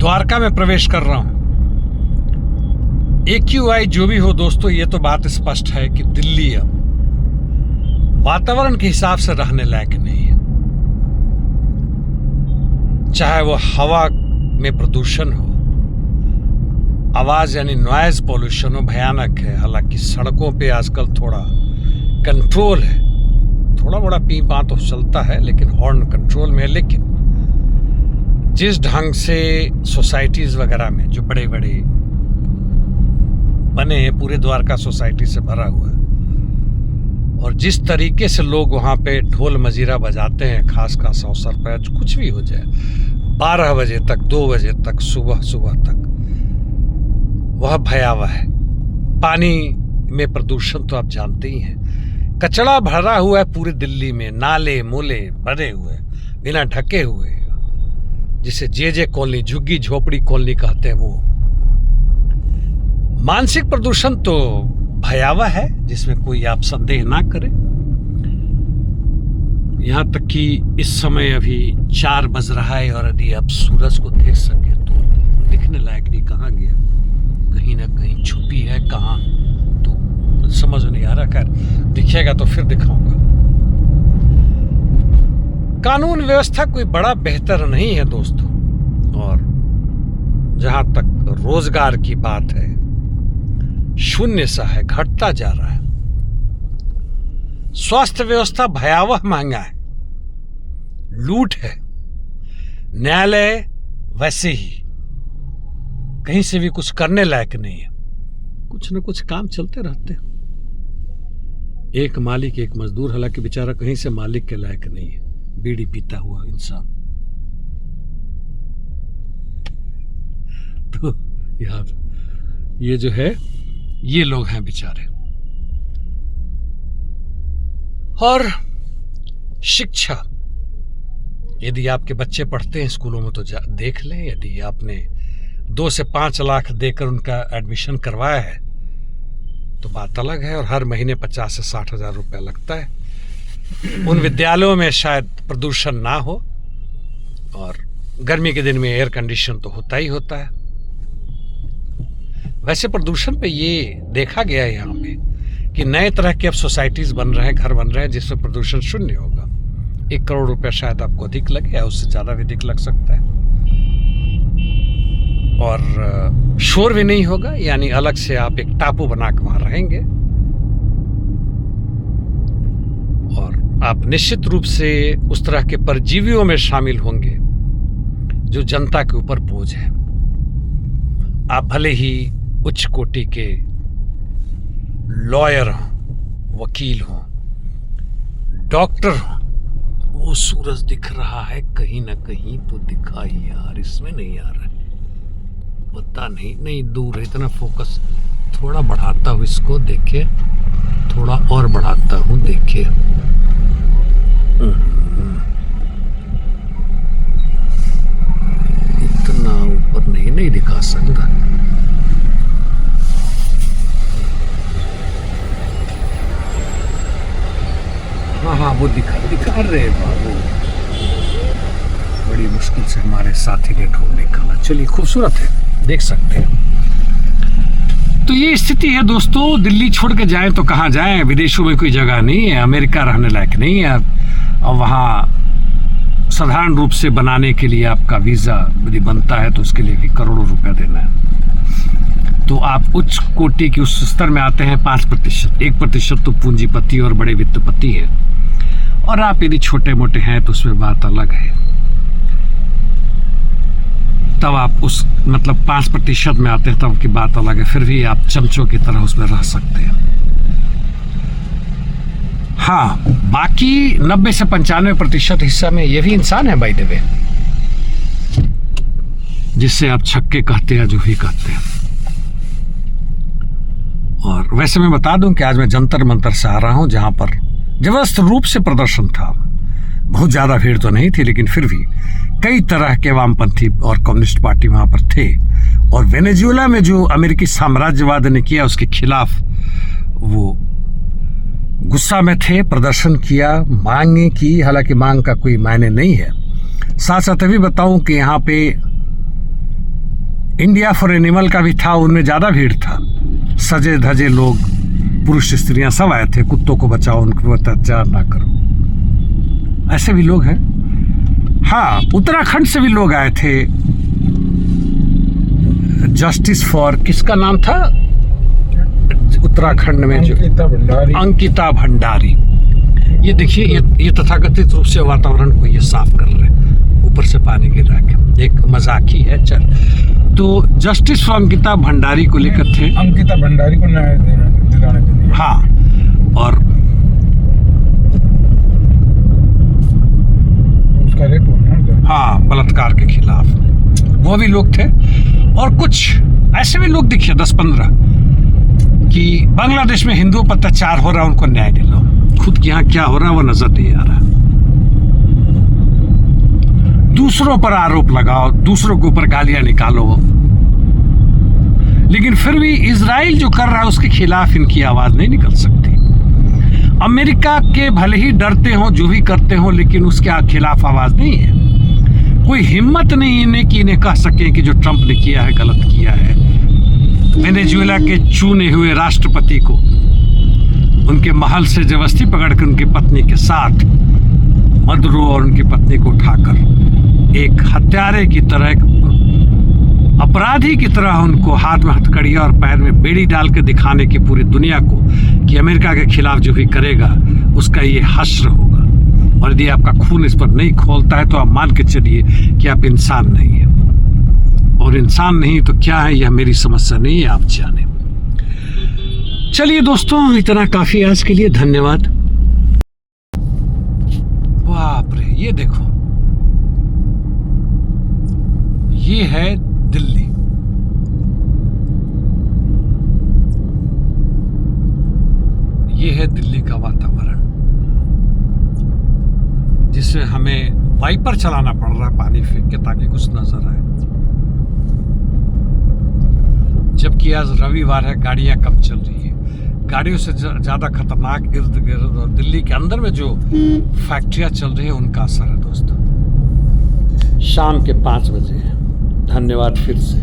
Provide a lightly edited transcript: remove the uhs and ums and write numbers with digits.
द्वारका में प्रवेश कर रहा हूं। AQI जो भी हो दोस्तों, ये तो बात स्पष्ट है कि दिल्ली अब वातावरण के हिसाब से रहने लायक नहीं है। चाहे वो हवा में प्रदूषण हो, आवाज यानी नॉइज पोल्यूशन हो, भयानक है। हालांकि सड़कों पे आजकल थोड़ा कंट्रोल है, थोड़ा बड़ा पी पा तो चलता है, लेकिन हॉर्न कंट्रोल में है। लेकिन जिस ढंग से सोसाइटीज वगैरह में जो बड़े बड़े बने हैं, पूरे द्वारका सोसाइटी से भरा हुआ है, और जिस तरीके से लोग वहाँ पे ढोल मजीरा बजाते हैं, खास खास अवसर पर, कुछ भी हो जाए, 12 बजे तक, 2 बजे तक, सुबह तक, वह भयावह है। पानी में प्रदूषण तो आप जानते ही हैं, कचरा भरा हुआ है पूरे दिल्ली में, नाले मूले भरे हुए बिना ढके हुए, जिसे जे कॉलोनी, झुग्गी झोपड़ी कॉलोनी कहते हैं वो। मानसिक प्रदूषण तो भयावह है, जिसमें कोई आप संदेह ना करें। यहां तक कि इस समय अभी 4 बज रहा है, और यदि आप सूरज को देख सके तो दिखने लायक नहीं, कहाँ गया, कहीं ना कहीं छुपी है, कहाँ तो समझ नहीं आ रहा। खैर दिखेगा तो फिर दिखाऊंगा। कानून व्यवस्था कोई बड़ा बेहतर नहीं है दोस्तों, और जहां तक रोजगार की बात है, शून्य सा है, घटता जा रहा है। स्वास्थ्य व्यवस्था भयावह महंगा है, लूट है। न्यायालय वैसे ही कहीं से भी कुछ करने लायक नहीं है, कुछ न कुछ काम चलते रहते हैं। एक मालिक एक मजदूर, हालांकि बेचारा कहीं से मालिक के लायक नहीं है, बीड़ी पीता हुआ इंसान। तो यार ये जो है, ये लोग हैं बेचारे। और शिक्षा, यदि आपके बच्चे पढ़ते हैं स्कूलों में तो देख लें। यदि आपने 2 से 5 लाख देकर उनका एडमिशन करवाया है तो बात अलग है, और हर महीने 50 से 60 हजार रुपया लगता है। उन विद्यालयों में शायद प्रदूषण ना हो, और गर्मी के दिन में एयर कंडीशन तो होता ही होता है। वैसे प्रदूषण पे ये देखा गया है यहाँ पे कि नए तरह के अब सोसाइटीज बन रहे हैं, घर बन रहे हैं, जिसमें प्रदूषण शून्य होगा। 1 करोड़ रुपया शायद आपको अधिक लगे, या उससे ज्यादा भी अधिक लग सकता है, और शोर भी नहीं होगा, यानी अलग से आप एक टापू बना के वहां रहेंगे, और आप निश्चित रूप से उस तरह के परजीवियों में शामिल होंगे जो जनता के ऊपर बोझ है। आप भले ही उच्च कोटि के लॉयर हों, वकील हों, डॉक्टर हों, वो सूरज दिख रहा है कहीं ना कहीं तो दिखा ही यार, इसमें नहीं आ रहा है, पता नहीं दूर है, इतना फोकस। थोड़ा बढ़ाता हूँ इसको, देखे, थोड़ा और बढ़ाता हूँ, देखे। इतना ऊपर नहीं दिखा सकता। हाँ वो दिखा रहे बाबू, बड़ी मुश्किल से हमारे साथी ने ढूंढ निकाला। चलिए, खूबसूरत है, देख सकते हैं। तो ये स्थिति है दोस्तों। दिल्ली छोड़ के जाएं तो कहाँ जाएं, विदेशों में कोई जगह नहीं है, अमेरिका रहने लायक नहीं है, और वहाँ साधारण रूप से बनाने के लिए आपका वीज़ा यदि बनता है तो उसके लिए भी करोड़ों रुपया देना है। तो आप उच्च कोटि के उस स्तर में आते हैं 5%, 1% तो पूंजीपति और बड़े वित्तपति है, और आप यदि छोटे मोटे हैं तो उसमें बात अलग है। तब आप उस मतलब 5% में आते हैं, तब की बात अलग है, फिर भी आप चमचों की तरह उसमें रह सकते हैं। हाँ, बाकी 90 से 95% हिस्सा में ये भी इंसान है बाय द वे, जिससे आप छक्के कहते हैं, जो भी कहते हैं। और वैसे मैं बता दूं कि आज मैं जंतर मंतर से आ रहा हूं, जहां पर जबरदस्त रूप से प्रदर्शन था। बहुत ज्यादा भीड़ तो नहीं थी, लेकिन फिर भी कई तरह के वामपंथी और कम्युनिस्ट पार्टी वहां पर थे, और वेनेजुएला में जो अमेरिकी साम्राज्यवाद ने किया उसके खिलाफ वो गुस्सा में थे, प्रदर्शन किया, मांगे की। हालांकि मांग का कोई मायने नहीं है। साथ साथ भी बताऊं कि यहाँ पे इंडिया फॉर एनिमल का भी था, उनमें ज़्यादा भीड़ था। सजे धजे लोग, पुरुष स्त्रियां सब आए थे। कुत्तों को बचाओ, उनको अत्याचार ना करो, ऐसे भी लोग हैं। हाँ, उत्तराखंड से भी लोग आए थे। जस्टिस फॉर, किसका नाम था उत्तराखंड में, जो अंकिता भंडारी। ये देखिए, ये तथाकथित रूप से वातावरण को ये साफ कर रहे हैं, ऊपर से पानी गिर रहा है, एक मजाक ही है। चल, तो जस्टिस फॉर अंकिता भंडारी को लेकर थे। अंकिता भंडारी को न्याय दिलाने के लिए। हाँ, और उसका रेप हुआ, हाँ, बलात्कार के खिलाफ वो भी लोग थे। और कुछ ऐसे भी लोग दिखे 10-15 कि बांग्लादेश में हिंदुओं पर अत्याचार हो रहा है, उनको न्याय दिलाओ। खुद के यहाँ क्या हो रहा है वो नजर नहीं आ रहा। दूसरों पर आरोप लगाओ, दूसरों के ऊपर गालियां निकालो, लेकिन फिर भी इजराइल जो कर रहा है उसके खिलाफ इनकी आवाज नहीं निकल सकती। अमेरिका के भले ही डरते हो, जो भी करते हो, लेकिन उसके खिलाफ आवाज नहीं है। कोई हिम्मत नहीं इन्हें कि इन्हें कह सके कि जो ट्रंप ने किया है गलत किया है। वेनेजुएला के चुने हुए राष्ट्रपति को उनके महल से जबरदस्ती पकड़कर उनकी पत्नी के साथ मदुरो और उनकी पत्नी को उठाकर एक हत्यारे की तरह, एक अपराधी की तरह उनको हाथ में हथकड़िया और पैर में बेड़ी डाल के दिखाने की पूरी दुनिया को कि अमेरिका के खिलाफ जो भी करेगा उसका ये हश्र होगा। और यदि आपका खून इस पर नहीं खोलता है तो आप मान के चलिए कि आप इंसान नहीं है। और इंसान नहीं तो क्या है, यह मेरी समस्या नहीं है, आप जाने। चलिए दोस्तों, इतना काफी आज के लिए, धन्यवाद। बाप रे, ये देखो, ये है दिल्ली। ये है दिल्ली का वातावरण, जिसमें हमें वाइपर चलाना पड़ रहा है पानी फेंक के ताकि कुछ नजर आए। जबकि आज रविवार है, गाड़ियां कम चल रही है। गाड़ियों से ज़्यादा खतरनाक इर्द गिर्द और दिल्ली के अंदर में जो फैक्ट्रियां चल रही है उनका असर है दोस्तों। शाम के 5 बजे है। धन्यवाद फिर से।